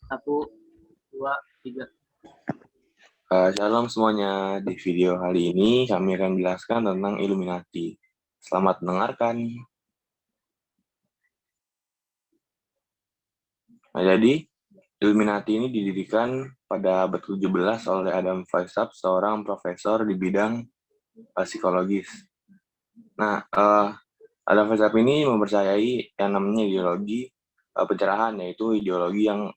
Satu, dua, tiga. Shalom semuanya, di video kali ini kami akan menjelaskan tentang Illuminati. Selamat mendengarkan. Nah, jadi Illuminati ini didirikan pada abad 17 oleh Adam Weishaupt, seorang profesor di bidang psikologis. Nah, Adam Weishaupt ini mempercayai yang namanya ideologi pencerahan, yaitu ideologi yang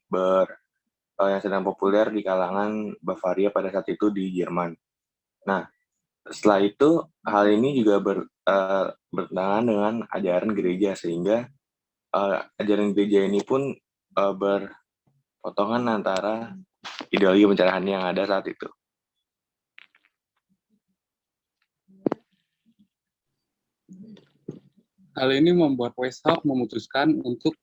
sedang populer di kalangan Bavaria pada saat itu di Jerman. Nah, setelah itu hal ini juga bertentangan dengan ajaran gereja, sehingga ajaran gereja ini pun berpotongan antara ideologi pencerahan yang ada saat itu. Hal ini membuat Weishaupt memutuskan untuk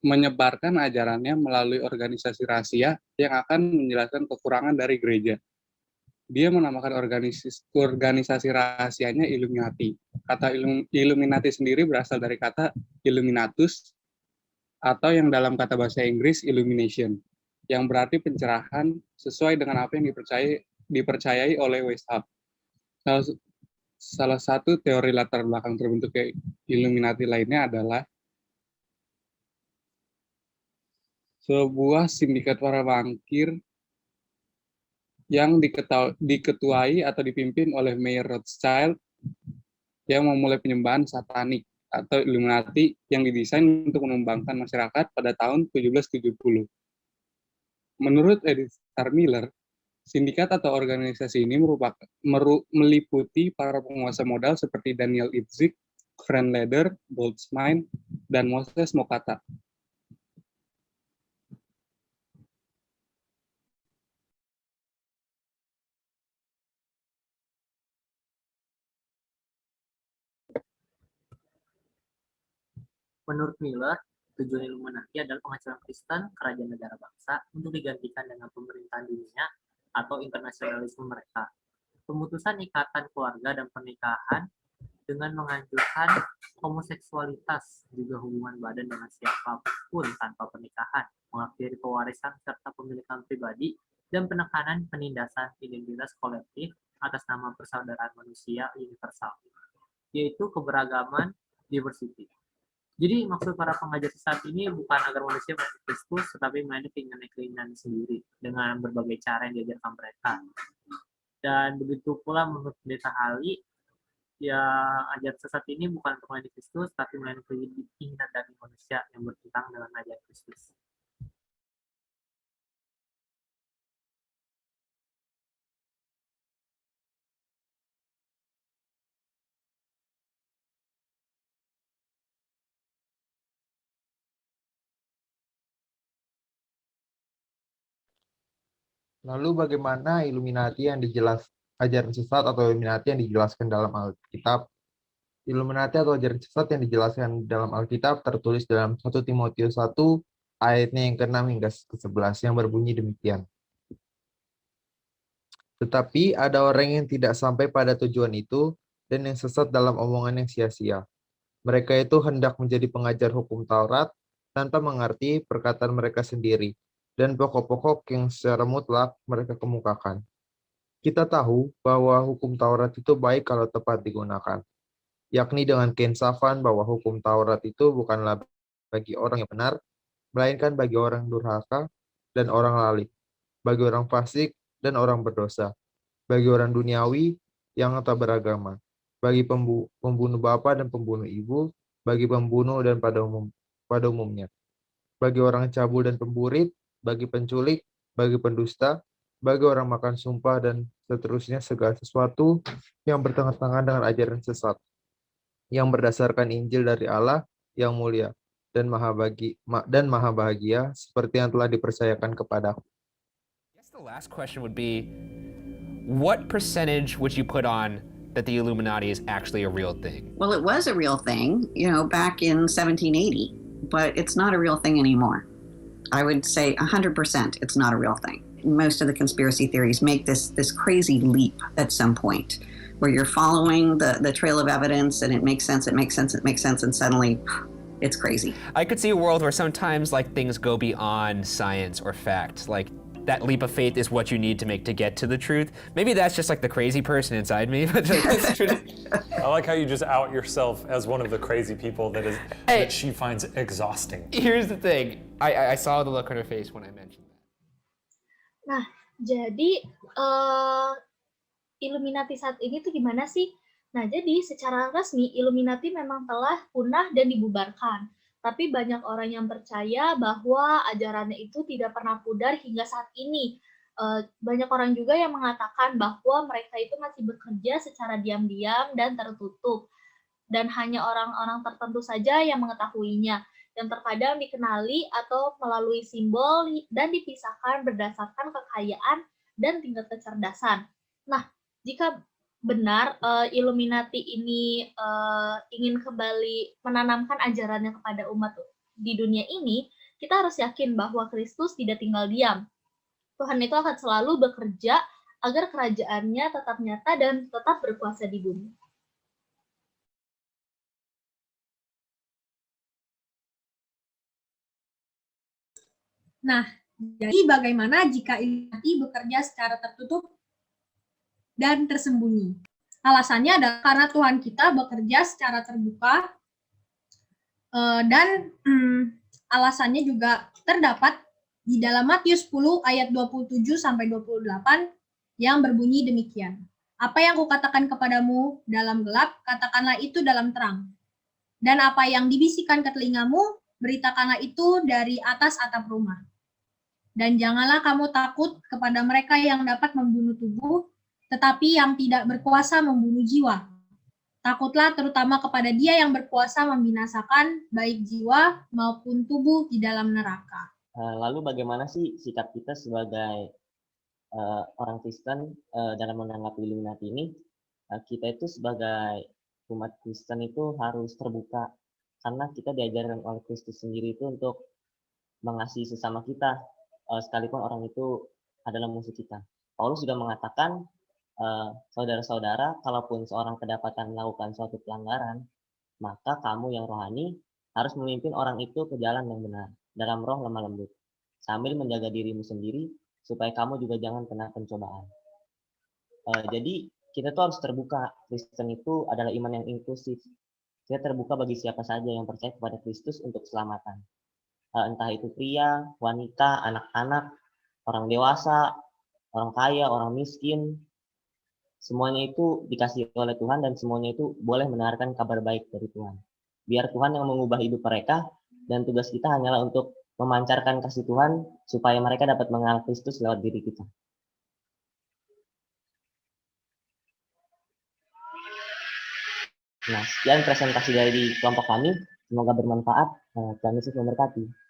menyebarkan ajarannya melalui organisasi rahasia yang akan menjelaskan kekurangan dari gereja. Dia menamakan organisasi rahasianya Illuminati. Kata Illuminati sendiri berasal dari kata Illuminatus, atau yang dalam kata bahasa Inggris Illumination, yang berarti pencerahan sesuai dengan apa yang dipercayai oleh Weishaupt. Salah satu teori latar belakang terbentuknya Illuminati lainnya adalah sebuah sindikat para bankir yang diketuai atau dipimpin oleh Mayer Rothschild yang memulai penyembahan satanik atau Illuminati yang didesain untuk menumbangkan masyarakat pada tahun 1770. Menurut Edith R. Miller, sindikat atau organisasi ini meliputi para penguasa modal seperti Daniel Ipzig, Frank Leder, Boltzmann, dan Moses Mokata. Menurut Miller, tujuan Illuminati adalah penghancuran Kristen, kerajaan negara bangsa, untuk digantikan dengan pemerintahan dunia atau internasionalisme mereka. Pemutusan ikatan keluarga dan pernikahan dengan menghancurkan homoseksualitas, juga hubungan badan dengan siapapun tanpa pernikahan, mengakhiri pewarisan serta pemilikan pribadi, dan penekanan penindasan identitas kolektif atas nama persaudaraan manusia universal, yaitu keberagaman diversity. Jadi maksud para pengajar sesat ini bukan agar manusia melayani Kristus, tetapi melayani keinginan sendiri dengan berbagai cara yang diajarkan mereka. Dan begitu pula menurut Pendeta Hali, ya ajaran sesat ini bukan untuk melayani Kristus, tapi melayani keinginan dari manusia yang bertentangan dengan ajaran Kristus. Lalu bagaimana Illuminati yang ajaran sesat atau Illuminati yang dijelaskan dalam Alkitab? Illuminati atau ajaran sesat yang dijelaskan dalam Alkitab tertulis dalam 1 Timotius 1 ayatnya yang ke-6 hingga ke-11 yang berbunyi demikian. Tetapi ada orang yang tidak sampai pada tujuan itu dan yang sesat dalam omongan yang sia-sia. Mereka itu hendak menjadi pengajar hukum Taurat tanpa mengerti perkataan mereka sendiri dan pokok-pokok yang secara mutlak mereka kemukakan. Kita tahu bahwa hukum Taurat itu baik kalau tepat digunakan, yakni dengan keinsafan bahwa hukum Taurat itu bukanlah bagi orang yang benar, melainkan bagi orang durhaka dan orang lalih, bagi orang fasik dan orang berdosa, bagi orang duniawi yang tak beragama, bagi pembunuh bapa dan pembunuh ibu, bagi pembunuh dan pada umumnya, bagi orang cabul dan pemburit, bagi penculik, bagi pendusta, bagi orang makan sumpah, dan seterusnya segala sesuatu yang bertentangan dengan ajaran sesat, yang berdasarkan Injil dari Allah yang mulia dan maha bahagia, seperti yang telah dipercayakan kepadaku. I guess the last question would be, what percentage would you put on that the Illuminati is actually a real thing? Well, it was a real thing, back in 1780, but it's not a real thing anymore. I would say 100% it's not a real thing. Most of the conspiracy theories make this crazy leap at some point where you're following the trail of evidence and it makes sense, and suddenly It's crazy. I could see a world where sometimes like things go beyond science or fact. Like that leap of faith is what you need to get to the truth. Maybe that's just like the crazy person inside me, but that's true. I like how you just out yourself as one of the crazy people that she finds exhausting. Here's the thing. I saw the look on her face when I mentioned that. Nah, jadi Illuminati saat ini tuh gimana sih? Nah, jadi secara resmi Illuminati memang telah punah dan dibubarkan. Tapi banyak orang yang percaya bahwa ajarannya itu tidak pernah pudar hingga saat ini. Banyak orang juga yang mengatakan bahwa mereka itu masih bekerja secara diam-diam dan tertutup. Dan hanya orang-orang tertentu saja yang mengetahuinya. Yang terkadang dikenali atau melalui simbol dan dipisahkan berdasarkan kekayaan dan tingkat kecerdasan. Nah, jika benar Illuminati ini ingin kembali menanamkan ajarannya kepada umat di dunia ini, kita harus yakin bahwa Kristus tidak tinggal diam. Tuhan itu akan selalu bekerja agar kerajaannya tetap nyata dan tetap berkuasa di bumi. Nah, jadi bagaimana jika Illuminati bekerja secara tertutup dan tersembunyi? Alasannya adalah karena Tuhan kita bekerja secara terbuka dan alasannya juga terdapat di dalam Matius 10 ayat 27-28 yang berbunyi demikian. Apa yang kukatakan kepadamu dalam gelap, katakanlah itu dalam terang. Dan apa yang dibisikkan ke telingamu, beritakanlah itu dari atas atap rumah. Dan janganlah kamu takut kepada mereka yang dapat membunuh tubuh, tetapi yang tidak berkuasa membunuh jiwa. Takutlah terutama kepada Dia yang berkuasa membinasakan baik jiwa maupun tubuh di dalam neraka. Lalu bagaimana sih sikap kita sebagai orang Kristen dalam menanggapi Illuminati ini? Kita itu sebagai umat Kristen itu harus terbuka, karena kita diajarkan oleh Kristus sendiri itu untuk mengasihi sesama kita, sekalipun orang itu adalah musuh kita. Paulus juga mengatakan, saudara-saudara, kalaupun seorang kedapatan melakukan suatu pelanggaran, maka kamu yang rohani harus memimpin orang itu ke jalan yang benar, dalam roh lemah lembut, sambil menjaga dirimu sendiri, supaya kamu juga jangan kena pencobaan. Jadi, kita tuh harus terbuka. Kristen itu adalah iman yang inklusif. Kita terbuka bagi siapa saja yang percaya kepada Kristus untuk keselamatan. Entah itu pria, wanita, anak-anak, orang dewasa, orang kaya, orang miskin, semuanya itu dikasih oleh Tuhan dan semuanya itu boleh mendengarkan kabar baik dari Tuhan. Biar Tuhan yang mengubah hidup mereka, dan tugas kita hanyalah untuk memancarkan kasih Tuhan supaya mereka dapat mengenal Kristus lewat diri kita. Nah, sekian presentasi dari kelompok kami. Semoga bermanfaat. Tuhan Yesus memberkati.